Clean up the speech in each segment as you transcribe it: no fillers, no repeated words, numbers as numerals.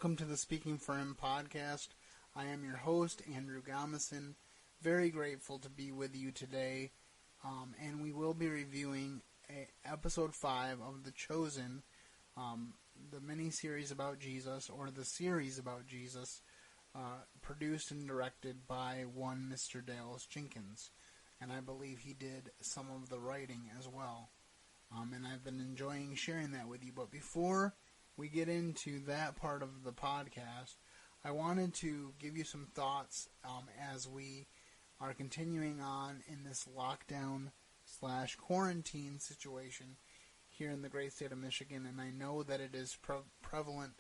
welcome to the Speaking for Him podcast. I am your host, Andrew Gomison. Very grateful to be with you today, and we will be reviewing episode 5 of The Chosen, the mini-series about Jesus, or the series about Jesus, produced and directed by one Mr. Dallas Jenkins, and I believe he did some of the writing as well. And I've been enjoying sharing that with you. But before we get into that part of the podcast, I wanted to give you some thoughts as we are continuing on in this lockdown/quarantine situation here in the great state of Michigan. And I know that it is prevalent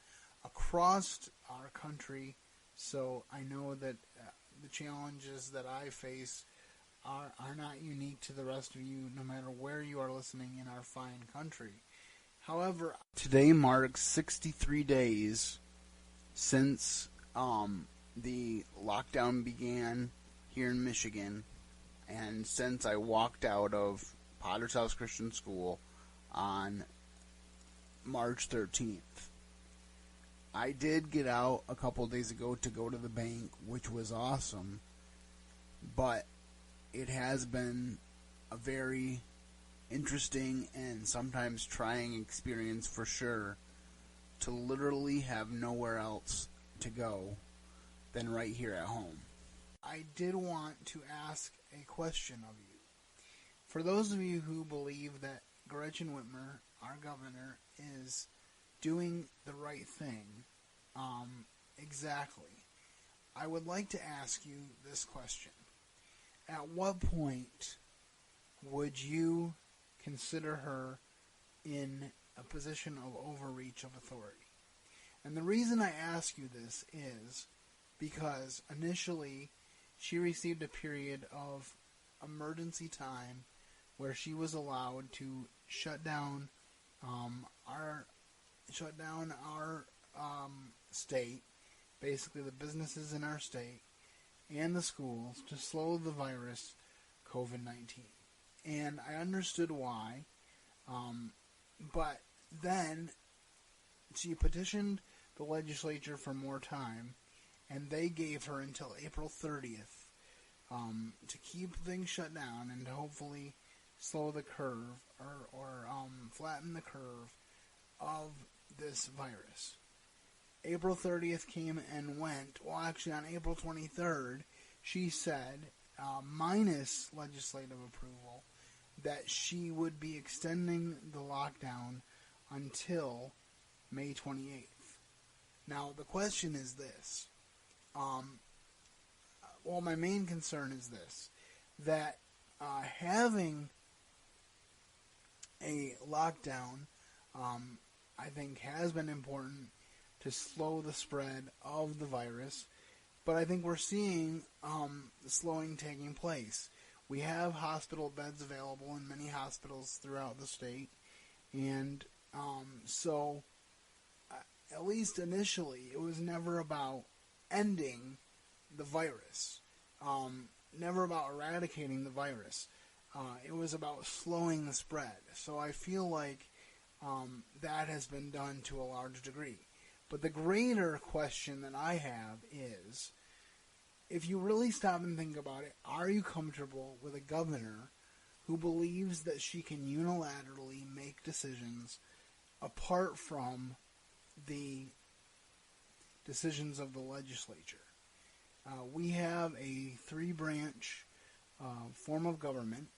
across our country, so I know that the challenges that I face are not unique to the rest of you, no matter where you are listening in our fine country. However, today marks 63 days since the lockdown began here in Michigan, and since I walked out of Potter's House Christian School on March 13th. I did get out a couple days ago to go to the bank, which was awesome, but it has been a very interesting and sometimes trying experience for sure to literally have nowhere else to go than right here at home. I did want to ask a question of you. For those of you who believe that Gretchen Whitmer, our governor, is doing the right thing, exactly, I would like to ask you this question. At what point would you consider her in a position of overreach of authority? And the reason I ask you this is because initially she received a period of emergency time where she was allowed to shut down our state, basically the businesses in our state, and the schools to slow the virus, COVID-19. And I understood why, but then she petitioned the legislature for more time, and they gave her until April 30th to keep things shut down and to hopefully slow the curve or flatten the curve of this virus. April 30th came and went. Well, actually, on April 23rd, she said, minus legislative approval, that she would be extending the lockdown until May 28th. Now, the question is this. My main concern is this, that having a lockdown, I think, has been important to slow the spread of the virus, but I think we're seeing the slowing taking place. We have hospital beds available in many hospitals throughout the state, and so at least initially, it was never about ending the virus, never about eradicating the virus. It was about slowing the spread. So I feel like that has been done to a large degree. But the greater question that I have is, if you really stop and think about it, are you comfortable with a governor who believes that she can unilaterally make decisions apart from the decisions of the legislature? We have a 3-branch form of government.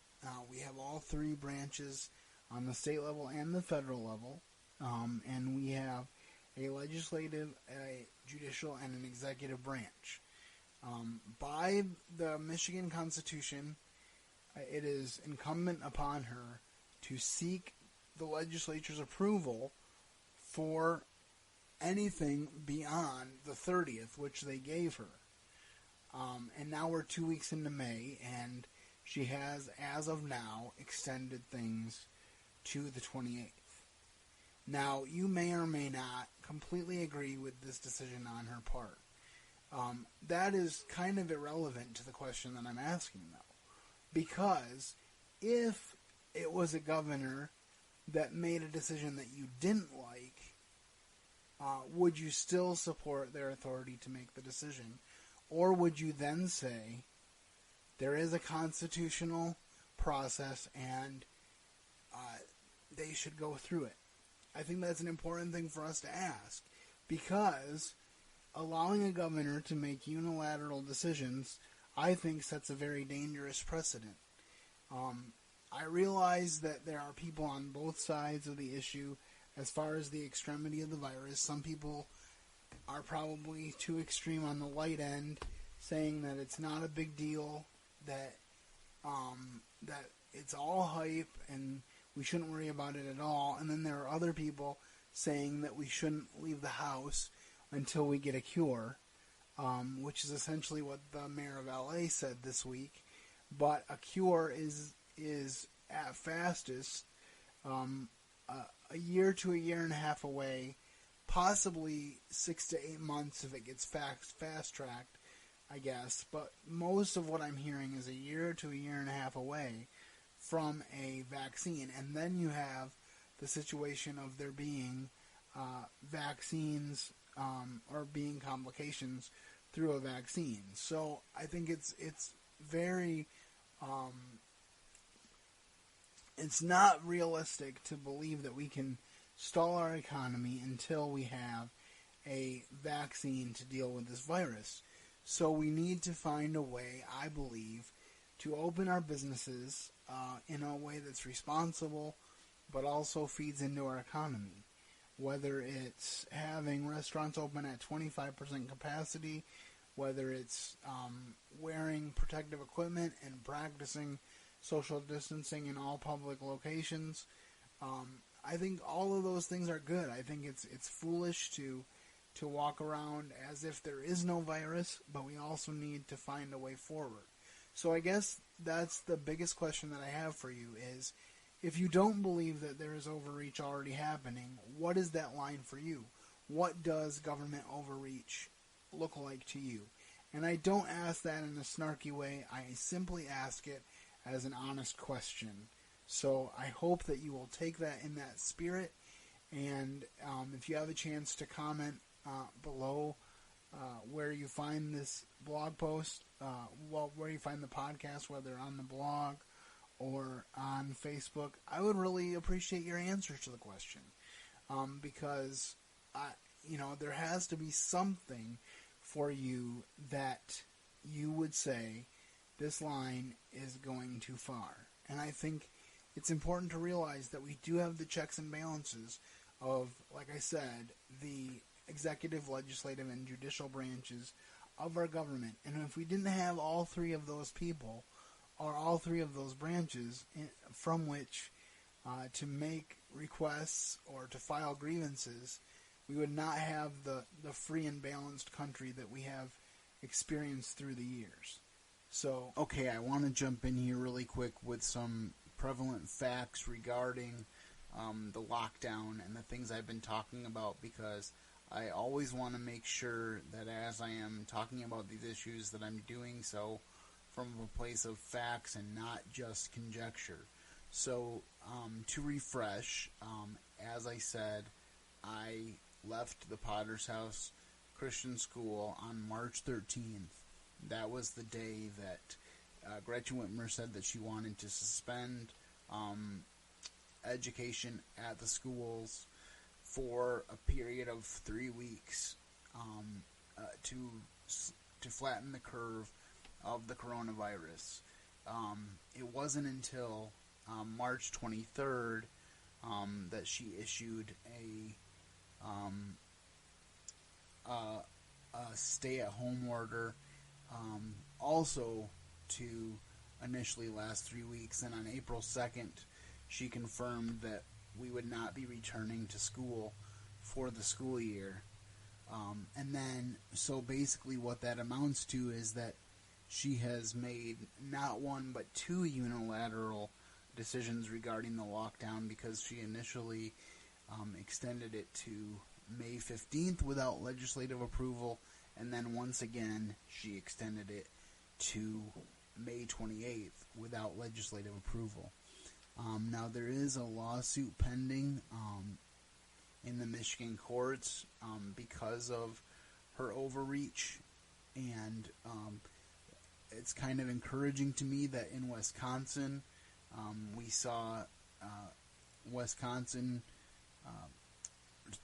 We have all 3 branches on the state level and the federal level, and we have a legislative, a judicial, and an executive branch. By the Michigan Constitution, it is incumbent upon her to seek the legislature's approval for anything beyond the 30th, which they gave her. And now we're 2 weeks into May, and she has, as of now, extended things to the 28th. Now, you may or may not completely agree with this decision on her part. That is kind of irrelevant to the question that I'm asking, though. Because if it was a governor that made a decision that you didn't like, would you still support their authority to make the decision? Or would you then say there is a constitutional process and they should go through it? I think that's an important thing for us to ask, because allowing a governor to make unilateral decisions, I think, sets a very dangerous precedent. I realize that there are people on both sides of the issue as far as the extremity of the virus. Some people are probably too extreme on the light end, saying that it's not a big deal, that it's all hype and we shouldn't worry about it at all. And then there are other people saying that we shouldn't leave the house until we get a cure, which is essentially what the mayor of LA said this week. But a cure is at fastest a year to a year and a half away, possibly 6 to 8 months if it gets fast-tracked, I guess. But most of what I'm hearing is a year to a year and a half away from a vaccine. And then you have the situation of there being vaccines or being complications through a vaccine. So I think it's very... it's not realistic to believe that we can stall our economy until we have a vaccine to deal with this virus. So we need to find a way, I believe, to open our businesses in a way that's responsible but also feeds into our economy. Whether it's having restaurants open at 25% capacity, whether it's wearing protective equipment and practicing social distancing in all public locations. I think all of those things are good. I think it's foolish to walk around as if there is no virus, but we also need to find a way forward. So I guess that's the biggest question that I have for you is, if you don't believe that there is overreach already happening, what is that line for you? What does government overreach look like to you? And I don't ask that in a snarky way. I simply ask it as an honest question. So I hope that you will take that in that spirit. And if you have a chance to comment below where you find this blog post, where you find the podcast, whether on the blog or on Facebook, I would really appreciate your answers to the question. Because there has to be something for you that you would say, this line is going too far. And I think it's important to realize that we do have the checks and balances of, like I said, the executive, legislative, and judicial branches of our government. And if we didn't have all three of those people, or all three of those branches from which to make requests or to file grievances, we would not have the free and balanced country that we have experienced through the years. So, okay, I want to jump in here really quick with some prevalent facts regarding the lockdown and the things I've been talking about, because I always want to make sure that as I am talking about these issues that I'm doing so from a place of facts and not just conjecture. So, to refresh, as I said, I left the Potter's House Christian School on March 13th. That was the day that Gretchen Whitmer said that she wanted to suspend education at the schools for a period of 3 weeks to flatten the curve of the coronavirus. It wasn't until March 23rd that she issued a stay-at-home order, also to initially last 3 weeks. And on April 2nd, she confirmed that we would not be returning to school for the school year. And then, so basically what that amounts to is that she has made not one but two unilateral decisions regarding the lockdown, because she initially extended it to May 15th without legislative approval, and then once again she extended it to May 28th without legislative approval. Now there is a lawsuit pending in the Michigan courts because of her overreach. And it's kind of encouraging to me that in Wisconsin, we saw Wisconsin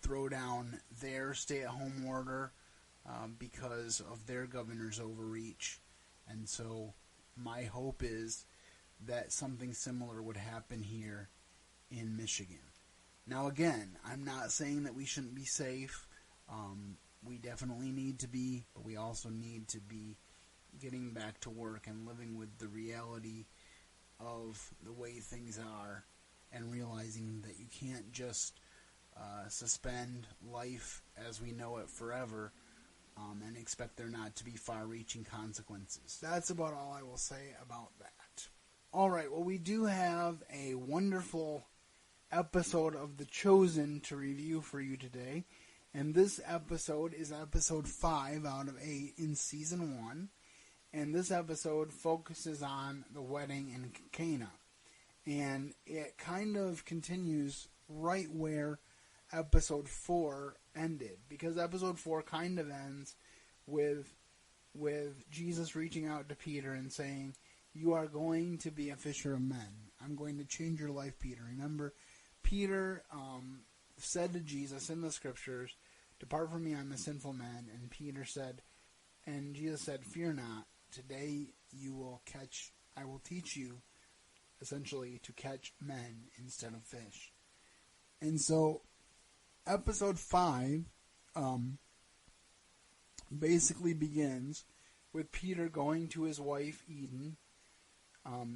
throw down their stay-at-home order because of their governor's overreach. And so my hope is that something similar would happen here in Michigan. Now again, I'm not saying that we shouldn't be safe. We definitely need to be, but we also need to be getting back to work and living with the reality of the way things are, and realizing that you can't just suspend life as we know it forever and expect there not to be far-reaching consequences. That's about all I will say about that. Alright, well, we do have a wonderful episode of The Chosen to review for you today. And this episode is episode 5 out of 8 in season 1. And this episode focuses on the wedding in Cana. And it kind of continues right where episode 4 ended. Because episode 4 kind of ends with Jesus reaching out to Peter and saying, "You are going to be a fisher of men. I'm going to change your life, Peter." Remember, Peter said to Jesus in the scriptures, "Depart from me, I'm a sinful man." And Jesus said, "Fear not, today I will teach you, essentially, to catch men instead of fish." And so, episode 5 basically begins with Peter going to his wife, Eden.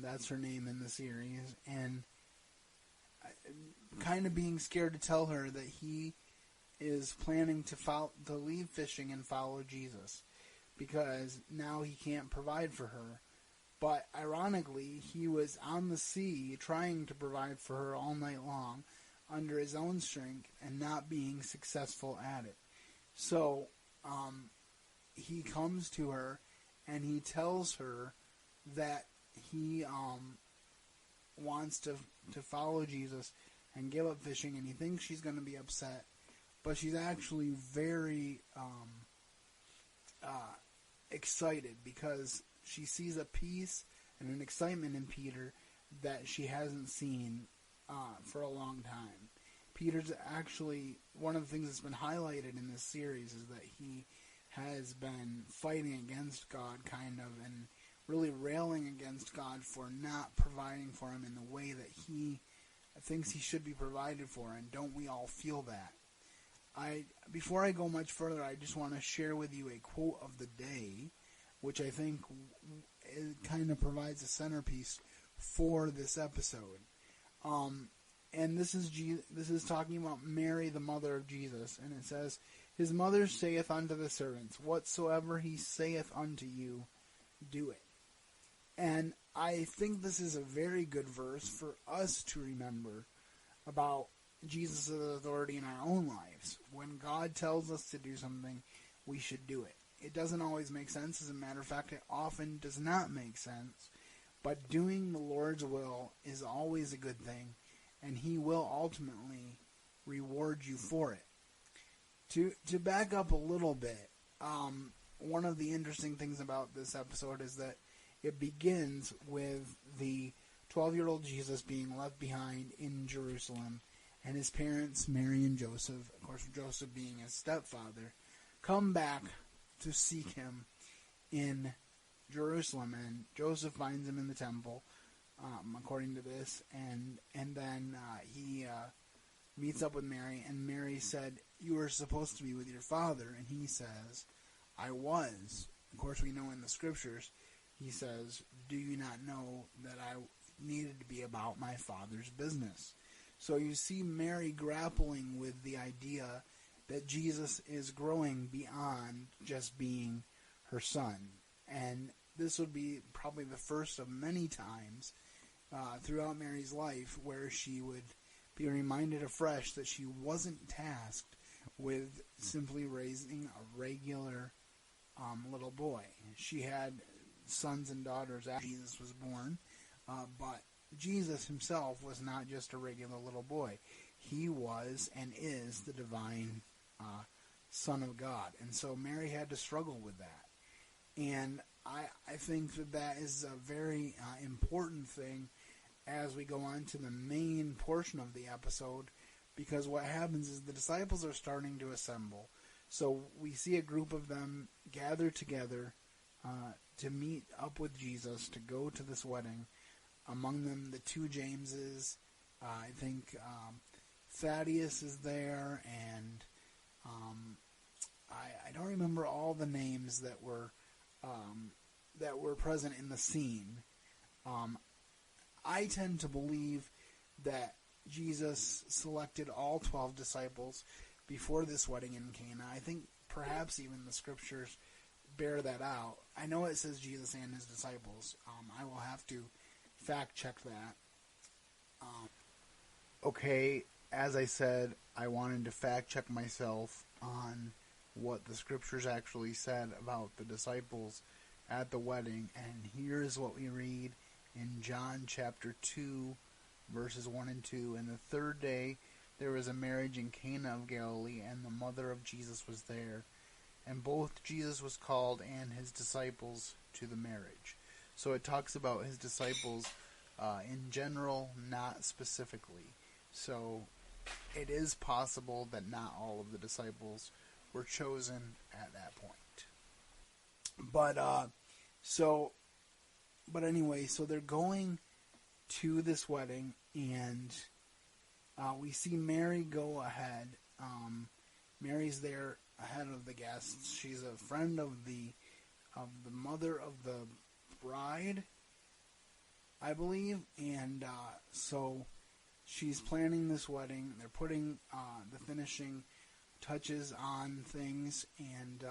That's her name in the series. And kind of being scared to tell her that he is planning to leave fishing and follow Jesus, because now he can't provide for her. But ironically, he was on the sea trying to provide for her all night long under his own strength and not being successful at it. So he comes to her and he tells her that he wants to follow Jesus and give up fishing, and he thinks she's going to be upset, but she's actually very excited, because she sees a peace and an excitement in Peter that she hasn't seen for a long time. Peter's actually, one of the things that's been highlighted in this series is that he has been fighting against God, kind of, and really railing against God for not providing for him in the way that he thinks he should be provided for. And don't we all feel that? Before I go much further, I just want to share with you a quote of the day, which I think kind of provides a centerpiece for this episode. And this is talking about Mary, the mother of Jesus, and it says, "His mother saith unto the servants, Whatsoever he saith unto you, do it." And I think this is a very good verse for us to remember about Jesus' authority in our own lives. When God tells us to do something, we should do it. It doesn't always make sense. As a matter of fact, it often does not make sense. But doing the Lord's will is always a good thing, and he will ultimately reward you for it. To back up a little bit, one of the interesting things about this episode is that it begins with the 12-year-old Jesus being left behind in Jerusalem, and his parents, Mary and Joseph, of course Joseph being his stepfather, come back to seek him in Jerusalem. And Joseph finds him in the temple, according to this, and then he meets up with Mary, and Mary said, "You were supposed to be with your father," and he says, "I was." Of course, we know in the scriptures, he says, "Do you not know that I needed to be about my father's business?" So you see Mary grappling with the idea that Jesus is growing beyond just being her son. And this would be probably the first of many times throughout Mary's life where she would be reminded afresh that she wasn't tasked with simply raising a regular little boy. She had sons and daughters after Jesus was born, but Jesus himself was not just a regular little boy. he was and is the divine Son of God. And so Mary had to struggle with that. And I think that is a very important thing as we go on to the main portion of the episode, because what happens is the disciples are starting to assemble. So we see a group of them gather together to meet up with Jesus, to go to this wedding. Among them, the two Jameses. I think Thaddeus is there, and I don't remember all the names that were present in the scene. I tend to believe that Jesus selected all 12 disciples before this wedding in Cana. I think perhaps even the scriptures bear that out. I know it says Jesus and his disciples. I will have to fact check that. Okay, as I said, I wanted to fact check myself on what the scriptures actually said about the disciples at the wedding, and here's what we read in John chapter 2, verses 1 and 2. And the third day there was a marriage in Cana of Galilee, and the mother of Jesus was there. And both Jesus was called and his disciples to the marriage. So it talks about his disciples in general, not specifically. So it is possible that not all of the disciples were chosen at that point. But anyway, so they're going to this wedding, and we see Mary go ahead. Mary's there ahead of the guests. She's a friend of the mother of the bride, I believe, and so she's planning this wedding. They're putting the finishing touches on things, and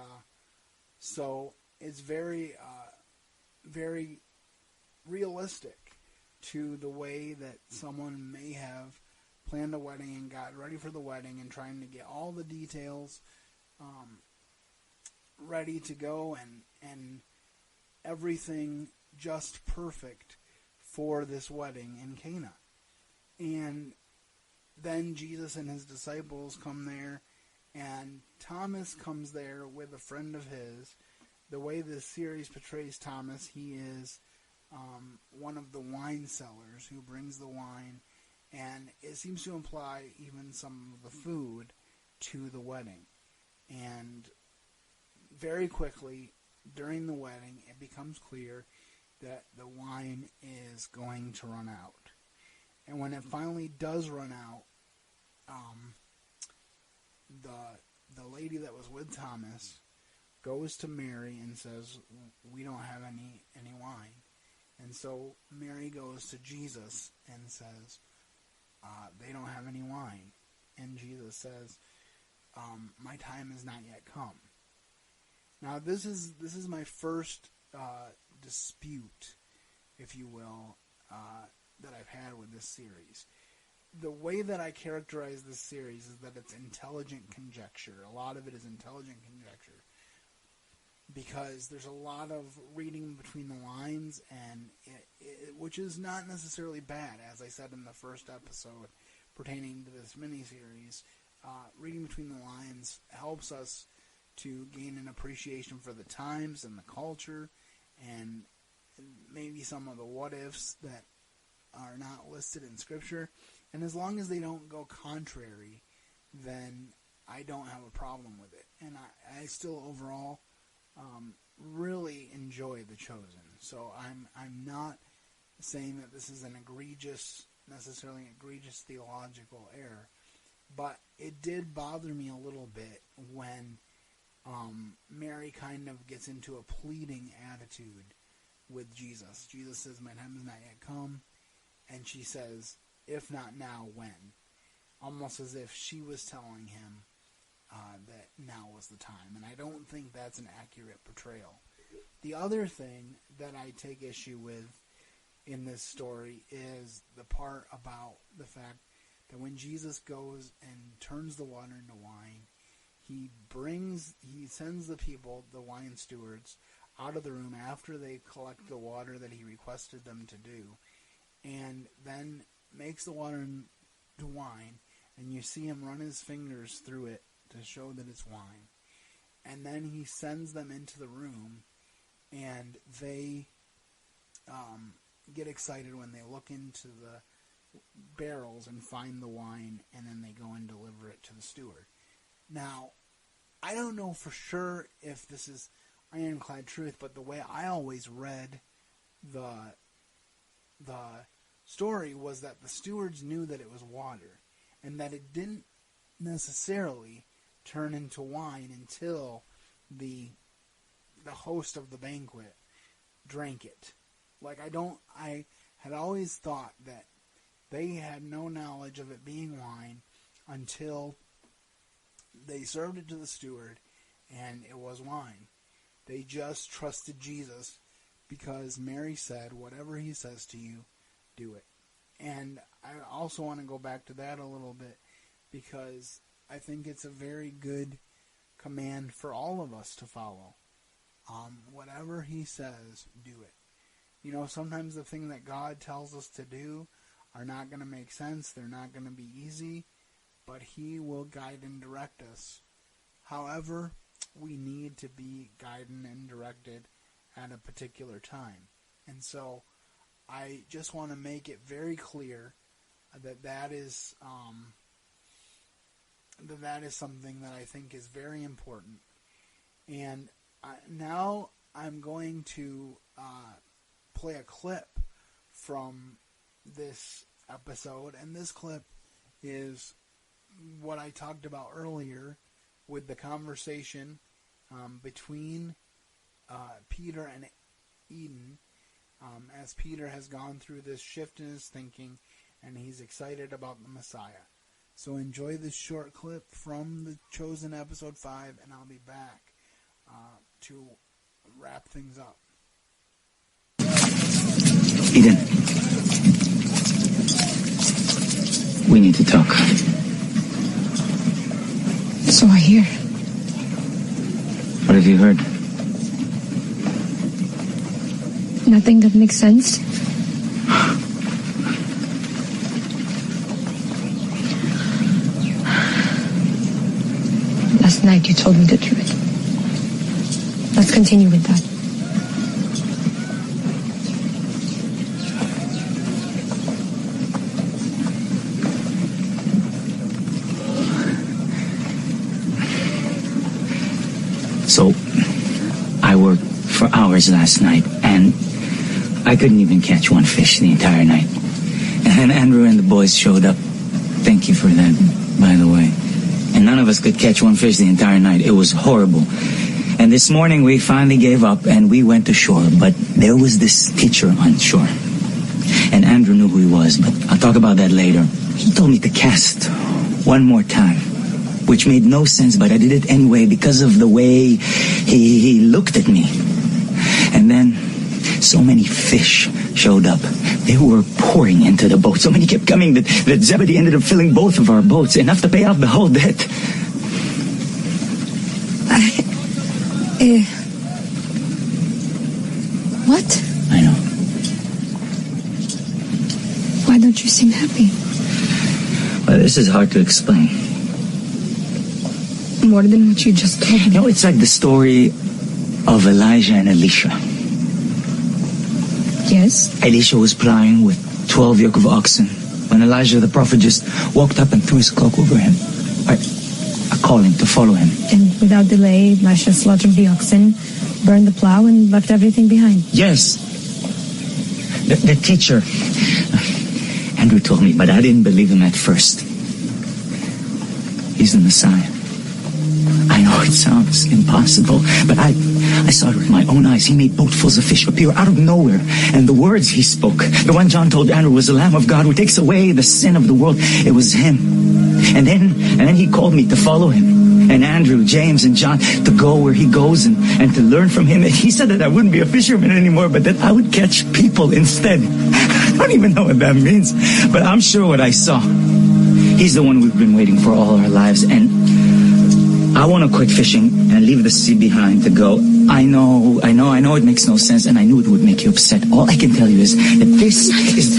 so it's very, very realistic to the way that someone may have planned a wedding and got ready for the wedding and trying to get all the details ready to go and everything just perfect for this wedding in Cana. And then Jesus and his disciples come there, and Thomas comes there with a friend of his. The way this series portrays Thomas, he is one of the wine sellers who brings the wine, and it seems to imply even some of the food to the wedding. And very quickly, during the wedding, it becomes clear that the wine is going to run out. And when it finally does run out, the lady that was with Thomas goes to Mary and says, "We don't have any wine." And so Mary goes to Jesus and says, "They don't have any wine." And Jesus says, "My time has not yet come." Now this is my first dispute, if you will, that I've had with this series. The way that I characterize this series is that it's intelligent conjecture. A lot of it is intelligent conjecture, because there's a lot of reading between the lines, and which is not necessarily bad. As I said in the first episode pertaining to this miniseries, reading between the lines helps us to gain an appreciation for the times and the culture, and maybe some of the what-ifs that are not listed in Scripture. And as long as they don't go contrary, then I don't have a problem with it. And I still overall really enjoy The Chosen. So I'm not saying that this is necessarily an egregious theological error, but it did bother me a little bit when Mary kind of gets into a pleading attitude with Jesus. Jesus says, "My time has not yet come," and she says, "If not now, when?" Almost as if she was telling him that now was the time. And I don't think that's an accurate portrayal. The other thing that I take issue with in this story is the part about the fact that when Jesus goes and turns the water into wine, he sends the people, the wine stewards, out of the room after they collect the water that he requested them to do, and then makes the water into wine, and you see him run his fingers through it to show that it's wine. And then he sends them into the room, and they get excited when they look into the barrels and find the wine, and then they go and deliver it to the steward. Now, I don't know for sure if this is ironclad truth, but the way I always read the story was that the stewards knew that it was water, and that it didn't necessarily turn into wine until the host of the banquet drank it. Like, I had always thought that they had no knowledge of it being wine until they served it to the steward and it was wine. They just trusted Jesus because Mary said, whatever he says to you, do it. And I also want to go back to that a little bit because I think it's a very good command for all of us to follow. Whatever he says, do it. You know, sometimes the thing that God tells us to do are not going to make sense. They're not going to be easy, but he will guide and direct us. However, we need to be guided and directed at a particular time. And so I just want to make it very clear that is something that I think is very important. And now I'm going to play a clip from this episode, and this clip is what I talked about earlier with the conversation between Peter and Eden, as Peter has gone through this shift in his thinking and he's excited about the Messiah. So enjoy this short clip from The Chosen episode 5, and I'll be back to wrap things up. Eden, we need to talk. So I hear. What have you heard? Nothing that makes sense. Last night you told me the truth. Let's continue with that. So, I worked for hours last night, and I couldn't even catch one fish the entire night. And Andrew and the boys showed up. Thank you for that, by the way. And none of us could catch one fish the entire night. It was horrible. And this morning we finally gave up and we went to shore. But there was this teacher on shore. And Andrew knew who he was, but I'll talk about that later. He told me to cast one more time, which made no sense, but I did it anyway because of the way he looked at me. And then so many fish showed up. They were pouring into the boat. So many kept coming that Zebedee ended up filling both of our boats, enough to pay off the whole debt. What? I know. Why don't you seem happy? Well, this is hard to explain. More than what you just told me. You know, it's like the story of Elijah and Elisha. Yes? Elisha was plowing with 12 yoke of oxen when Elijah the prophet just walked up and threw his cloak over him. A calling to follow him. And without delay, Elisha slaughtered the oxen, burned the plow, and left everything behind. Yes. The teacher, Andrew told me, but I didn't believe him at first. He's the Messiah. I know it sounds impossible, but I saw it with my own eyes. He made boatfuls of fish appear out of nowhere. And the words he spoke, the one John told Andrew was the Lamb of God who takes away the sin of the world, it was him. And then he called me to follow him. And Andrew, James, and John to go where he goes and to learn from him. And he said that I wouldn't be a fisherman anymore, but that I would catch people instead. I don't even know what that means, but I'm sure what I saw. He's the one we've been waiting for all our lives, and I want to quit fishing and leave the sea behind to go. I know it makes no sense, and I knew it would make you upset. All I can tell you is that this is...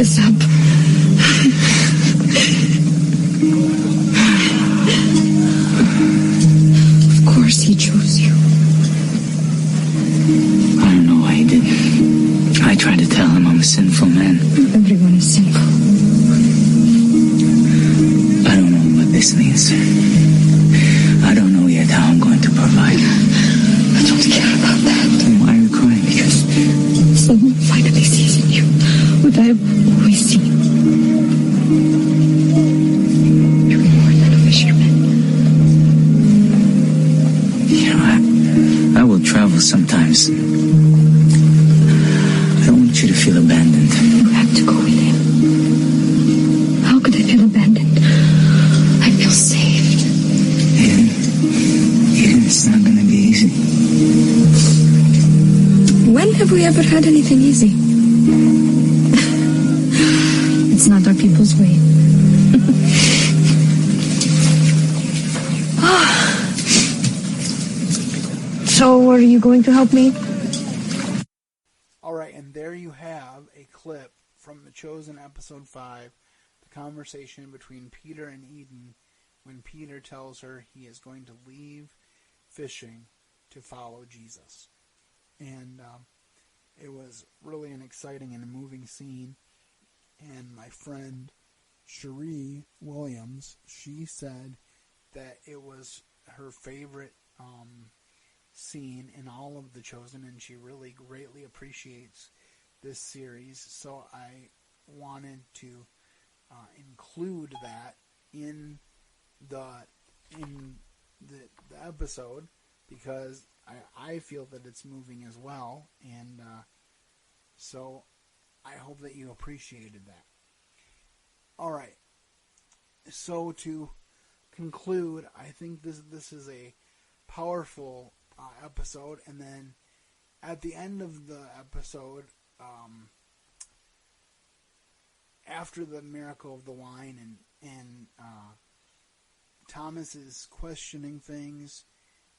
this up. Of course he chose you. I don't know why he didn't. I tried to tell him I'm a sinful man. Everyone is sinful. I don't know what this means. I don't know yet how I'm going to provide. I don't care about that. Then why are you crying? Because someone finally sees in you what I have always seen. You're more than a fisherman. You know, I will travel sometimes. I don't want you to feel abandoned. You have to go with him. How could I feel abandoned? I feel saved. Eden, it's not going to be easy. When have we ever had anything easy? It's not our people's way. So, are you going to help me? Alright, and there you have a clip from The Chosen Episode 5, the conversation between Peter and Eden when Peter tells her he is going to leave fishing to follow Jesus. And it was really an exciting and a moving scene. And my friend Cherie Williams, she said that it was her favorite scene in all of The Chosen, and she really greatly appreciates this series. So I wanted to include that in the episode because I feel that it's moving as well, and so I hope that you appreciated that. Alright, so to conclude, I think this is a powerful episode, and then at the end of the episode, after the miracle of the wine and Thomas is questioning things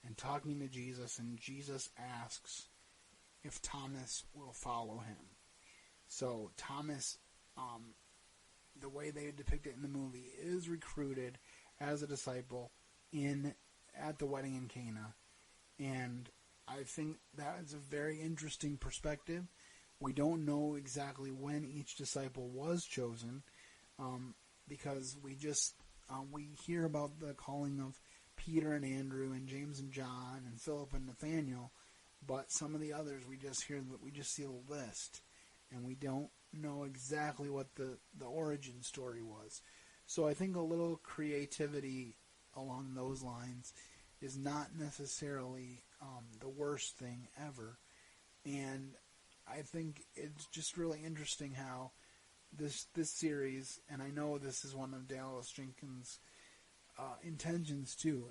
and talking to Jesus, and Jesus asks if Thomas will follow him. So Thomas, the way they depict it in the movie, is recruited as a disciple at the wedding in Cana, and I think that is a very interesting perspective. We don't know exactly when each disciple was chosen, because we hear about the calling of Peter and Andrew and James and John and Philip and Nathaniel, but some of the others we just see a list, and we don't know exactly what the origin story was. So I think a little creativity along those lines is not necessarily the worst thing ever, and I think it's just really interesting how this series, and I know this is one of Dallas Jenkins' intentions too.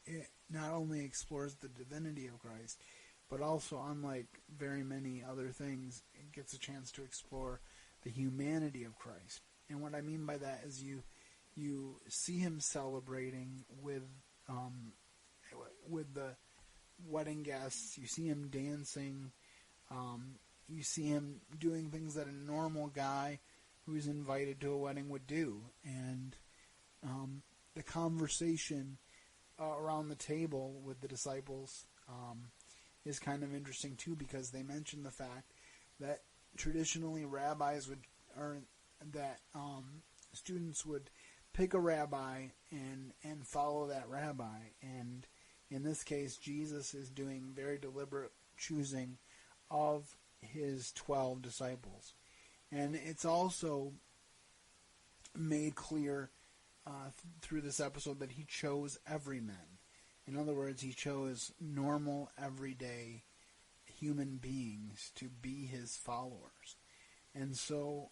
It not only explores the divinity of Christ, but also, unlike very many other things, it gets a chance to explore the humanity of Christ. And what I mean by that is you see him celebrating with the wedding guests. You see him dancing. You see him doing things that a normal guy who's invited to a wedding would do. And the conversation around the table with the disciples is kind of interesting too, because they mention the fact that traditionally students would pick a rabbi and follow that rabbi. And in this case, Jesus is doing very deliberate choosing of his 12 disciples. And it's also made clear through this episode that he chose everymen. In other words, he chose normal, everyday human beings to be his followers. And so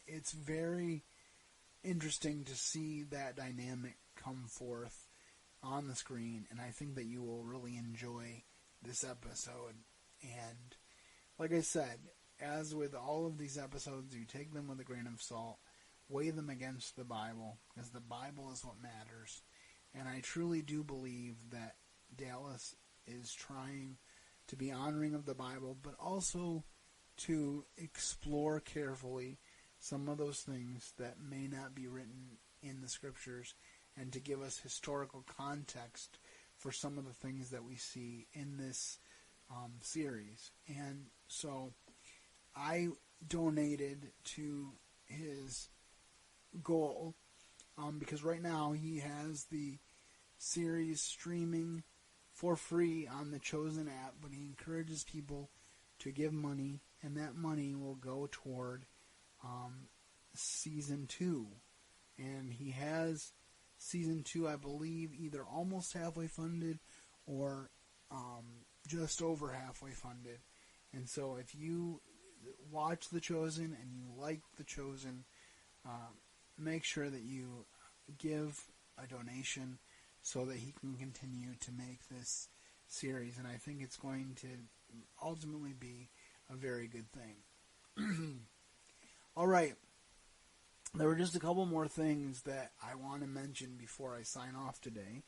it's very interesting to see that dynamic come forth on the screen, and I think that you will really enjoy this episode. And like I said, as with all of these episodes, you take them with a grain of salt, weigh them against the Bible, because the Bible is what matters. And I truly do believe that Dallas is trying to be honoring of the Bible, but also to explore carefully some of those things that may not be written in the scriptures, and to give us historical context for some of the things that we see in this series. And so I donated to his goal because right now he has the series streaming for free on the Chosen app, but he encourages people to give money, and that money will go toward season 2. And he has season 2, I believe, either almost halfway funded or just over halfway funded. And so if you watch The Chosen and you like The Chosen, make sure that you give a donation so that he can continue to make this series. And I think it's going to ultimately be a very good thing. All right. There were just a couple more things that I want to mention before I sign off today.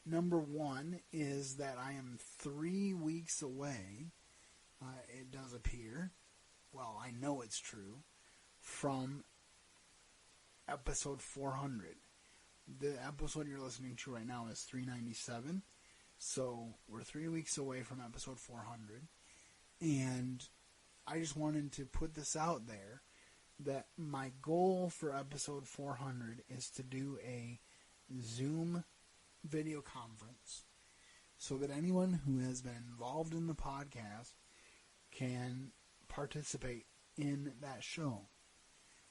Number one is that I am 3 weeks away, it does appear, well, I know it's true, from episode 400. The episode you're listening to right now is 397, so we're 3 weeks away from episode 400, and I just wanted to put this out there, that my goal for episode 400 is to do a Zoom video conference so that anyone who has been involved in the podcast can participate in that show.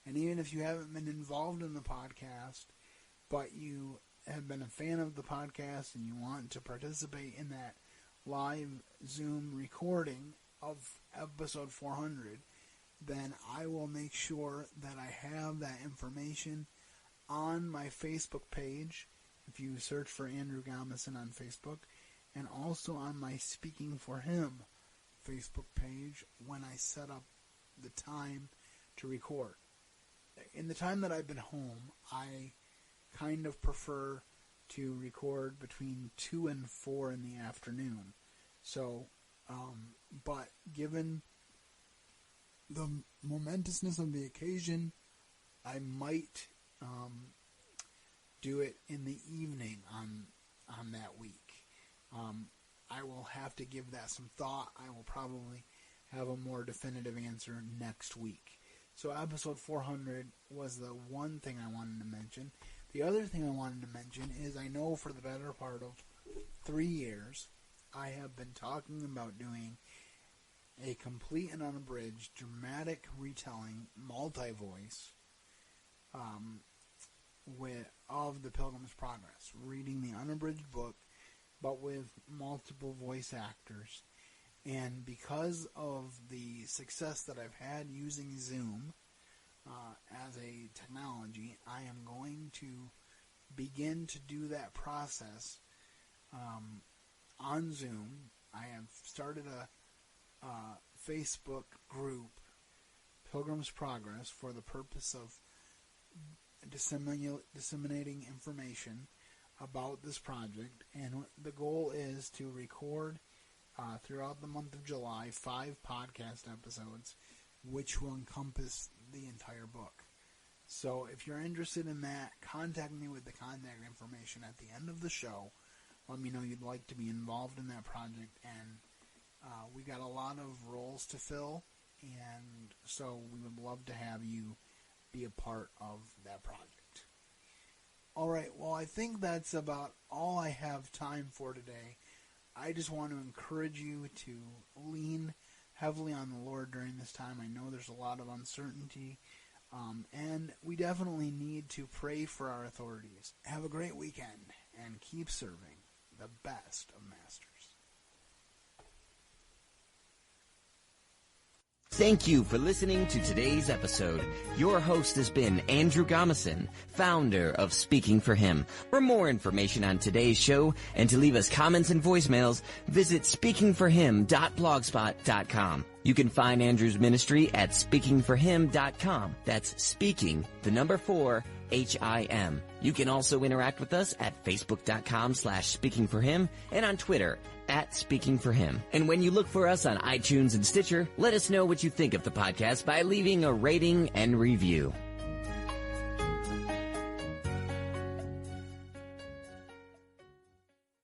And even if you haven't been involved in the podcast, but you have been a fan of the podcast and you want to participate in that live Zoom recording of episode 400, then I will make sure that I have that information on my Facebook page, if you search for Andrew Gomison on Facebook, and also on my Speaking for Him Facebook page when I set up the time to record. In the time that I've been home, I kind of prefer to record between 2 and 4 in the afternoon. So, but given the momentousness of the occasion, I might do it in the evening on that week. I will have to give that some thought. I will probably have a more definitive answer next week. So episode 400 was the one thing I wanted to mention. The other thing I wanted to mention is I know for the better part of 3 years, I have been talking about doing a complete and unabridged dramatic retelling, multi-voice, of The Pilgrim's Progress, reading the unabridged book, but with multiple voice actors. And because of the success that I've had using Zoom as a technology, I am going to begin to do that process on Zoom. I have started a Facebook group, Pilgrim's Progress, for the purpose of disseminating information about this project, and the goal is to record throughout the month of July 5 podcast episodes, which will encompass the entire book. So if you're interested in that, contact me with the contact information at the end of the show. Let me know you'd like to be involved in that project, and we got a lot of roles to fill, and so we would love to have you be a part of that project. Alright, well, I think that's about all I have time for today. I just want to encourage you to lean heavily on the Lord during this time. I know there's a lot of uncertainty, and we definitely need to pray for our authorities. Have a great weekend, and keep serving the best of masters. Thank you for listening to today's episode. Your host has been Andrew Gomison, founder of Speaking for Him. For more information on today's show and to leave us comments and voicemails, visit speakingforhim.blogspot.com. You can find Andrew's ministry at speakingforhim.com. That's speaking, the number 4, You can also interact with us at facebook.com/speakingforhim and on Twitter @speakingforhim. And when you look for us on iTunes and Stitcher, let us know what you think of the podcast by leaving a rating and review.